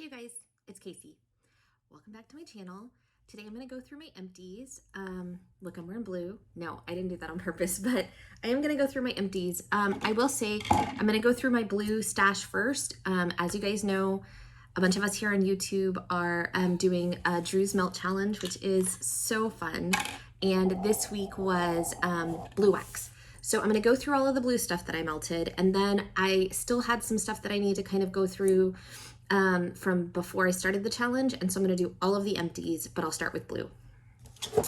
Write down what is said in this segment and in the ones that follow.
Hey guys, it's Casey. Welcome back to my channel. Today I'm going to go through my empties. Look, I'm wearing blue. No, I didn't do that on purpose, but I am going to go through my empties. I will say I'm going to go through my blue stash first. As you guys know, a bunch of us here on YouTube are doing a Drew's Melt Challenge, which is so fun. And this week was blue wax. So I'm going to go through all of the blue stuff that I melted, and then I still had some stuff that I need to kind of go through from before I started the challenge, and so I'm going to do all of the empties, but I'll start with blue.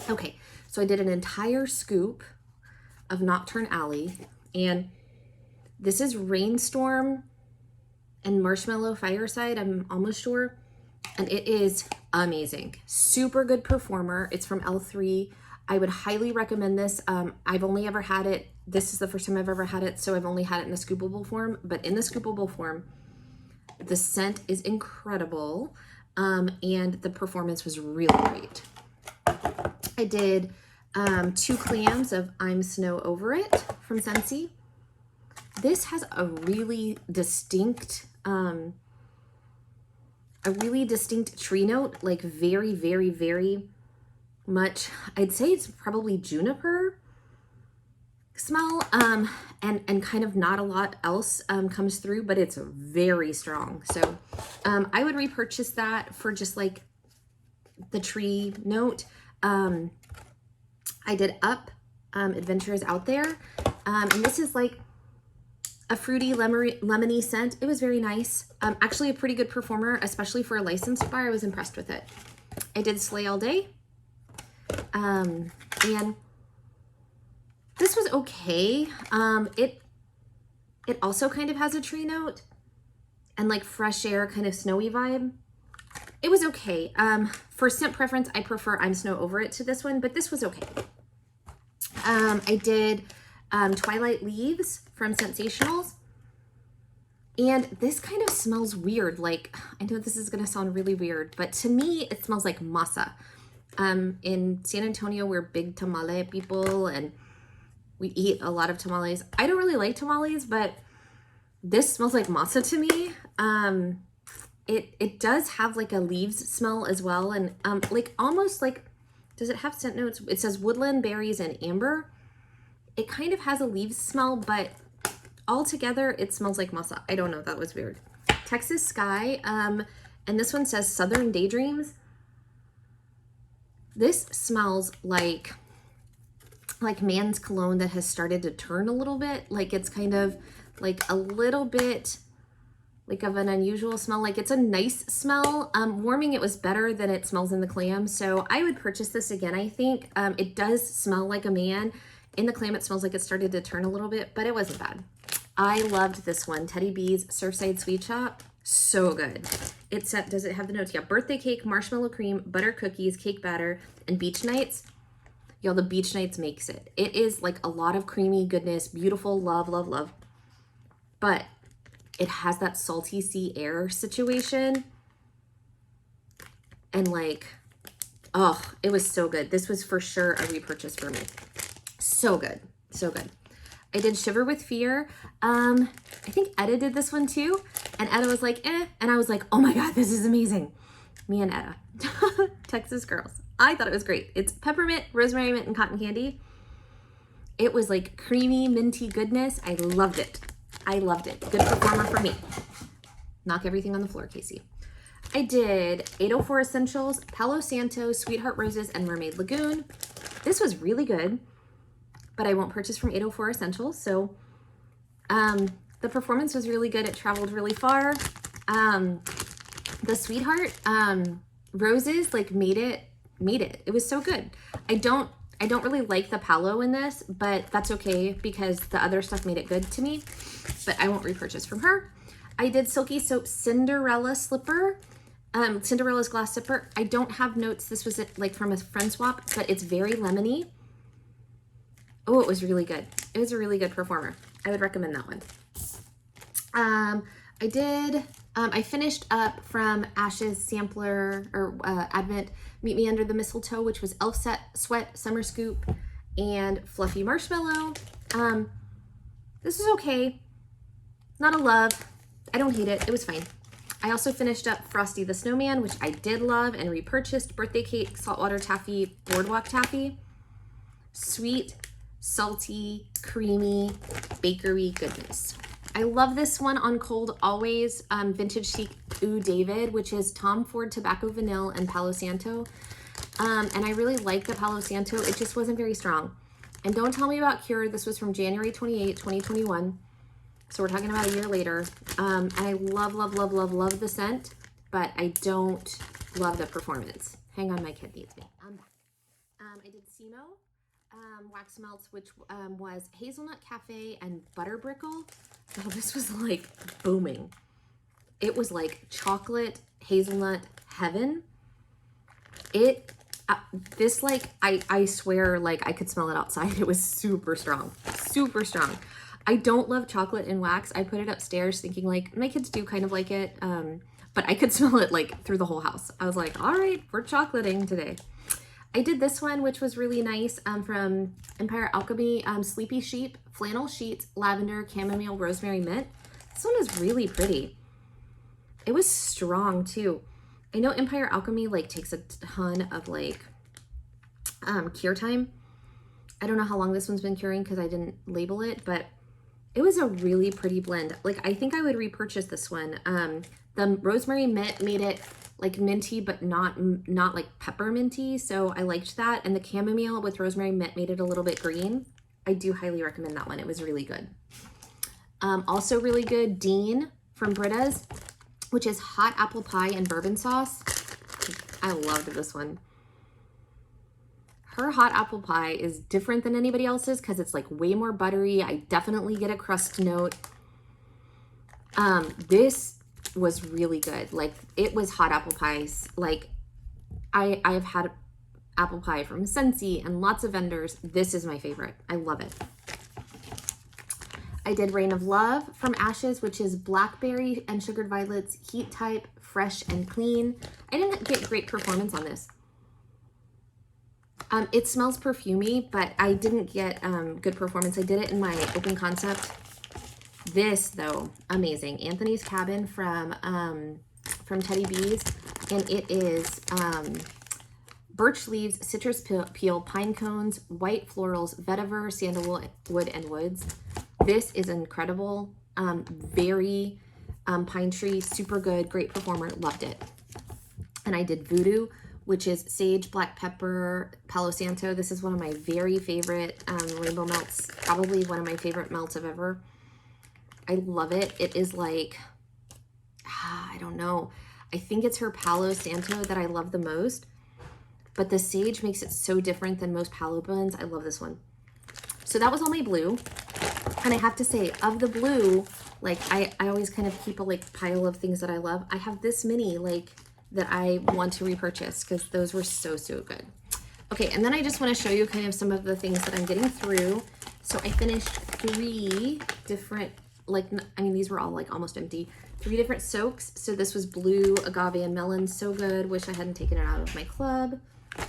Okay, so I did an entire scoop of Nocturne Alley, and this is Rainstorm and Marshmallow Fireside, I'm almost sure, and it is amazing. Super good performer. It's from L3. I would highly recommend this. I've only ever had it, this is the first time I've ever had it, so I've only had it in a scoopable form, but in the scoopable form, the scent is incredible, and the performance was really great. I did 2 clams of I'm Snow Over It from Scentsy. This has a really distinct tree note, like very, very, very much, I'd say it's probably juniper smell, and kind of not a lot else comes through, but it's very strong. So I would repurchase that for just like the tree note. I did Up, Adventures Out There, and this is like a fruity lemony scent. It was very nice. Actually a pretty good performer, especially for a licensed bar. I was impressed with it. I did Slay All Day, and this was okay. It also kind of has a tree note and like fresh air, kind of snowy vibe. It was okay. For scent preference, I prefer I'm Snow Over It to this one, but this was okay. I did Twilight Leaves from Sensationals, and this kind of smells weird. Like, I know this is gonna sound really weird, but to me, it smells like masa. In San Antonio, we're big tamale people, and we eat a lot of tamales. I don't really like tamales, but this smells like masa to me. It does have like a leaves smell as well, and like almost like, does it have scent notes? It says woodland, berries, and amber. It kind of has a leaves smell, but altogether it smells like masa. I don't know, that was weird. Texas Sky, and this one says Southern Daydreams. This smells like man's cologne that has started to turn a little bit. Like it's kind of like a little bit like of an unusual smell. Like it's a nice smell. Warming it was better than it smells in the clam. So I would purchase this again, I think. It does smell like a man. In the clam, it smells like it started to turn a little bit, but it wasn't bad. I loved this one. Teddy B's Surfside Sweet Shop. So good. Does it have the notes? Yeah, birthday cake, marshmallow cream, butter cookies, cake batter, and beach nights. Y'all, the beach nights makes it. It is like a lot of creamy goodness, beautiful, love, love, love. But it has that salty sea air situation. And like, oh, it was so good. This was for sure a repurchase for me. So good, so good. I did Shiver with Fear. I think Etta did this one too. And Etta was like, eh. And I was like, oh my God, this is amazing. Me and Etta, Texas girls. I thought it was great. It's peppermint, rosemary mint, and cotton candy. It was like creamy, minty goodness. I loved it. I loved it. Good performer for me. Knock everything on the floor, Casey. I did 804 Essentials, Palo Santo, Sweetheart Roses, and Mermaid Lagoon. This was really good, but I won't purchase from 804 Essentials. So the performance was really good. It traveled really far. The Sweetheart Roses like made it. It was so good. I don't really like the Palo in this, but that's okay because the other stuff made it good to me. But I won't repurchase from her. I did Silky Soap Cinderella Slipper, Cinderella's Glass Slipper. I don't have notes. This was like from a friend swap, but it's very lemony. Oh, it was really good. It was a really good performer. I would recommend that one. I finished up from Ash's sampler or Advent Meet Me Under the Mistletoe, which was Elf Sweat Summer Scoop and Fluffy Marshmallow. This is okay. Not a love. I don't hate it. It was fine. I also finished up Frosty the Snowman, which I did love and repurchased. Birthday cake, saltwater taffy, boardwalk taffy. Sweet, salty, creamy, bakery goodness. I love this one on Cold Always, Vintage Chic Ooh David, which is Tom Ford Tobacco Vanille and Palo Santo. And I really like the Palo Santo. It just wasn't very strong. And don't tell me about Cure. This was from January 28, 2021. So we're talking about a year later. And I love, love, love, love, love the scent, but I don't love the performance. Hang on, my kid needs me. I'm back. I did Simo Wax Melts, which was Hazelnut Cafe and Butter Brickle. Oh, this was like booming. It was like chocolate hazelnut heaven. This like, I swear, like I could smell it outside. It was super strong, super strong. I don't love chocolate in wax. I put it upstairs thinking like my kids do kind of like it, but I could smell it like through the whole house. I was like, all right, we're chocolating today. I did this one, which was really nice, from Empire Alchemy, Sleepy Sheep, Flannel Sheets, Lavender, Chamomile, Rosemary, Mint. This one is really pretty. It was strong too. I know Empire Alchemy like takes a ton of like cure time. I don't know how long this one's been curing because I didn't label it, but it was a really pretty blend. Like I think I would repurchase this one. The Rosemary Mint made it like minty, but not like pepperminty. So I liked that. And the chamomile with rosemary mint made it a little bit green. I do highly recommend that one. It was really good. Also really good, Dean from Britta's, which is hot apple pie and bourbon sauce. I loved this one. Her hot apple pie is different than anybody else's because it's like way more buttery. I definitely get a crust note. This was really good. Like it was hot apple pies. Like I've had apple pie from Scentsy and lots of vendors. This is my favorite. I love it. I did Rain of Love from Ashes, which is blackberry and sugared violets, heat type, fresh and clean. I didn't get great performance on this. It smells perfumey, but I didn't get good performance. I did it in my open concept. This though, amazing. Anthony's Cabin from Teddy Bees, and it is birch leaves, citrus peel, pine cones, white florals, vetiver, sandalwood, and woods. This is incredible. Very pine tree, super good, great performer, loved it. And I did Voodoo, which is sage, black pepper, Palo Santo. This is one of my very favorite rainbow melts, probably one of my favorite melts I've ever. I love it. It is like, I don't know. I think it's her Palo Santo that I love the most, but the sage makes it so different than most Palo blends. I love this one. So that was all my blue. And I have to say, of the blue, like I always kind of keep a like pile of things that I love. I have this many like that I want to repurchase because those were so, so good. Okay, and then I just want to show you kind of some of the things that I'm getting through. So I finished 3 different, like, I mean, these were all like almost empty. 3 different soaks. So this was blue, agave, and melon. So good. Wish I hadn't taken it out of my club.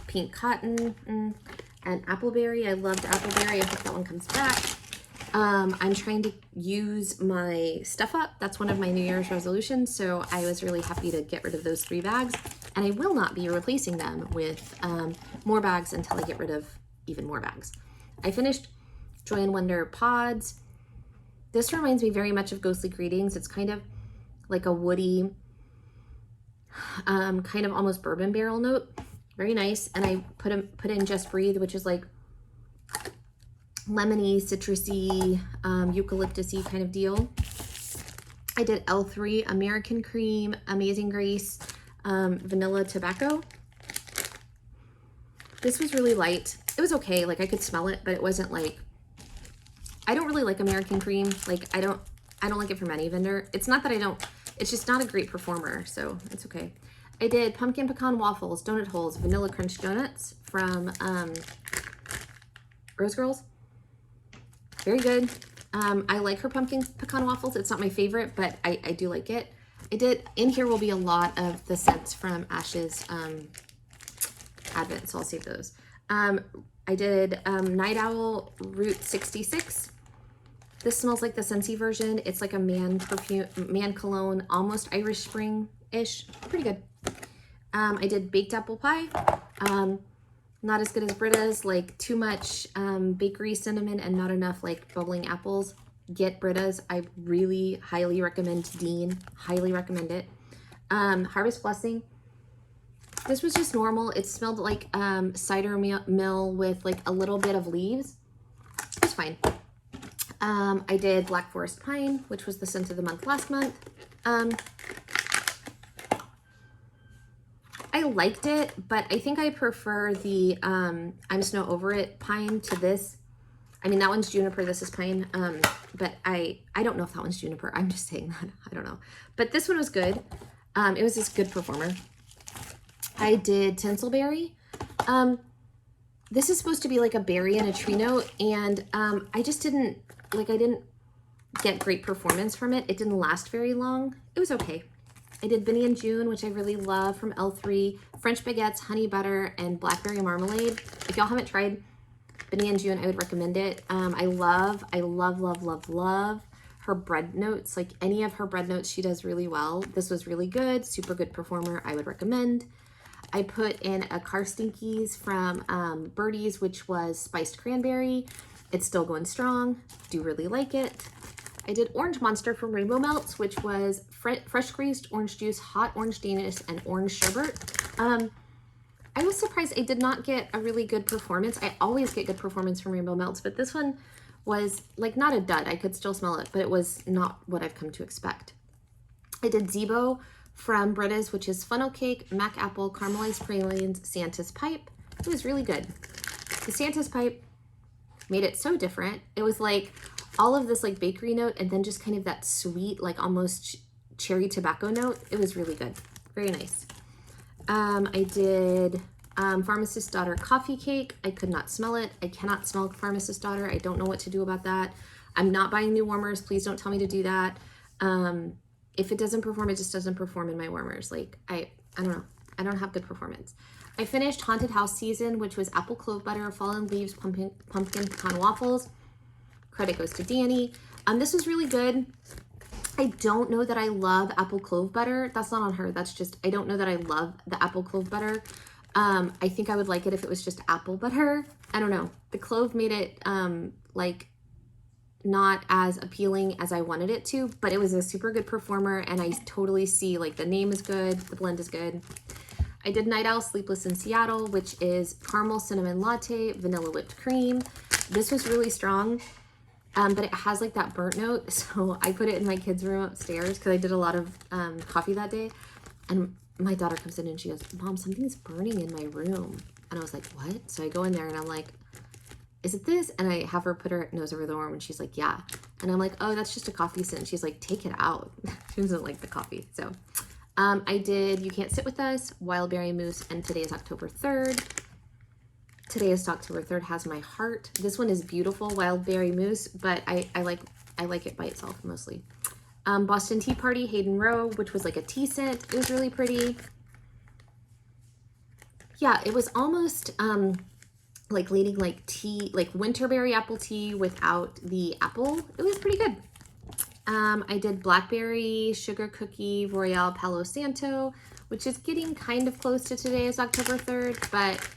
Pink cotton and appleberry. I loved appleberry. I hope that one comes back. I'm trying to use my stuff up. That's one of my New Year's resolutions. So I was really happy to get rid of those 3 bags. And I will not be replacing them with more bags until I get rid of even more bags. I finished Joy and Wonder pods. This reminds me very much of Ghostly Greetings. It's kind of like a woody, kind of almost bourbon barrel note. Very nice. And I put in Just Breathe, which is like lemony, citrusy, eucalyptusy kind of deal. I did L3 American Cream, Amazing Grace, Vanilla Tobacco. This was really light. It was okay. Like I could smell it, but it wasn't like, I don't really like American Cream. Like I don't like it from any vendor. It's not that I don't, it's just not a great performer. So it's okay. I did Pumpkin Pecan Waffles, Donut Holes, Vanilla Crunch Donuts from Rose Girls. Very good. I like her Pumpkin Pecan Waffles. It's not my favorite, but I do like it. In here will be a lot of the scents from Ash's Advent, so I'll save those. I did Night Owl Route 66 This smells like the Scentsy version. It's like a man perfume, man cologne, almost Irish Spring-ish. Pretty good. I did baked apple pie. Not as good as Britta's, like too much bakery cinnamon and not enough like bubbling apples. Get Britta's. I really highly recommend Dean. Highly recommend it. Harvest Blessing. This was just normal. It smelled like cider mill with like a little bit of leaves. It was fine. I did Black Forest Pine, which was the scent of the month last month. I liked it, but I think I prefer the I'm Snow Over It Pine to this. I mean, that one's juniper, this is pine, but I don't know if that one's juniper. I'm just saying that. I don't know. But this one was good. It was this good performer. I did Tinsel Berry. This is supposed to be like a berry and a tree note, and I just didn't, like, I didn't get great performance from it. It didn't last very long. It was okay. I did Benny and June, which I really love, from L3, French Baguettes, Honey Butter, and Blackberry Marmalade. If y'all haven't tried Benny and June, I would recommend it. I love her bread notes. Like any of her bread notes, she does really well. This was really good, super good performer. I would recommend. I put in a Car Stinkies from Birdie's, which was spiced cranberry. It's still going strong. Do really like it. I did Orange Monster from Rainbow Melts, which was fresh squeezed orange juice, hot orange Danish, and orange sherbet. I was surprised I did not get a really good performance. I always get good performance from Rainbow Melts, but this one was like not a dud. I could still smell it, but it was not what I've come to expect. I did Zebo from Britta's, which is funnel cake, mac apple, caramelized pralines, Santa's pipe. It was really good. The Santa's pipe made it so different. It was like all of this like bakery note and then just kind of that sweet, like almost cherry tobacco note. It was really good. Very nice. I did Pharmacist's Daughter coffee cake. I could not smell it. I cannot smell Pharmacist's Daughter. I don't know what to do about that. I'm not buying new warmers. Please don't tell me to do that. If it doesn't perform, it just doesn't perform in my warmers. Like, I don't know. I don't have good performance. I finished Haunted House Season, which was apple clove butter, fallen leaves, pumpkin pecan waffles. Credit goes to Danny. This was really good. I don't know that I love apple clove butter. That's not on her. That's just, I don't know that I love the apple clove butter. I think I would like it if it was just apple butter. I don't know. The clove made it like not as appealing as I wanted it to, but it was a super good performer, and I totally see like the name is good, the blend is good. I did Night Owl Sleepless in Seattle, which is caramel cinnamon latte, vanilla whipped cream. This was really strong, but it has like that burnt note. So I put it in my kids' room upstairs because I did a lot of coffee that day. And my daughter comes in and she goes, "Mom, something's burning in my room." And I was like, "What?" So I go in there and I'm like, "Is it this?" And I have her put her nose over the arm and she's like, "Yeah." And I'm like, "Oh, that's just a coffee scent." She's like, "Take it out." She doesn't like the coffee. So I did You Can't Sit With Us, Wild Berry Mousse, and today is October 3rd. Today is October 3rd, has my heart. This one is beautiful, Wild Berry Mousse, but I like it by itself mostly. Boston Tea Party, Hayden Rowe, which was like a tea scent. It was really pretty. Yeah, it was almost like leading like tea, like winterberry apple tea without the apple. It was pretty good. I did Blackberry, Sugar Cookie, Royale, Palo Santo, which is getting kind of close to today is October 3rd, but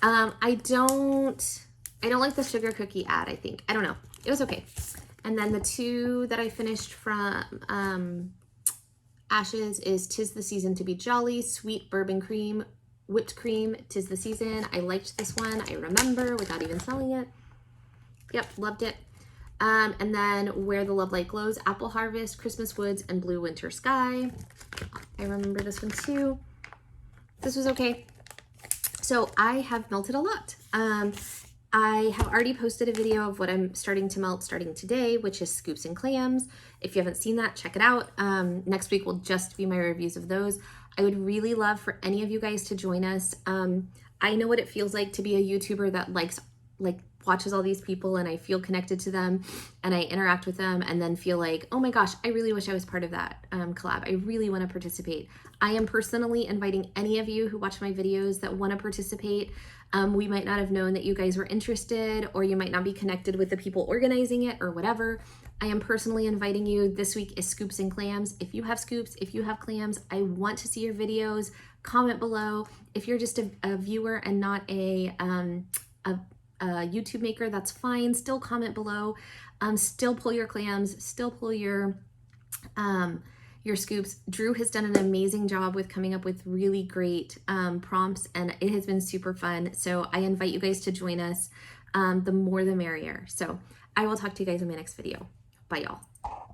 I don't like the Sugar Cookie ad, I think. I don't know. It was okay. And then the two that I finished from Ashes is Tis the Season to Be Jolly, Sweet Bourbon Cream, Whipped Cream, Tis the Season. I liked this one. I remember without even smelling it. Yep, loved it. And then Where the Love Light Glows, Apple Harvest, Christmas Woods, and Blue Winter Sky. I remember this one too. This was okay. So I have melted a lot. I have already posted a video of what I'm starting to melt starting today, which is Scoops and Clams. If you haven't seen that, check it out. Next week will just be my reviews of those. I would really love for any of you guys to join us. I know what it feels like to be a YouTuber that likes like watches all these people and I feel connected to them and I interact with them and then feel like, oh my gosh, I really wish I was part of that collab. I really want to participate. I am personally inviting any of you who watch my videos that want to participate. We might not have known that you guys were interested, or you might not be connected with the people organizing it or whatever. I am personally inviting you. This week is Scoops and Clams. If you have scoops, if you have clams, I want to see your videos. Comment below. If you're just a viewer and not a YouTube maker, that's fine. Still comment below. Still pull your clams. Still pull your scoops. Drew has done an amazing job with coming up with really great prompts, and it has been super fun. So I invite you guys to join us. The more the merrier. So I will talk to you guys in my next video. Bye, y'all.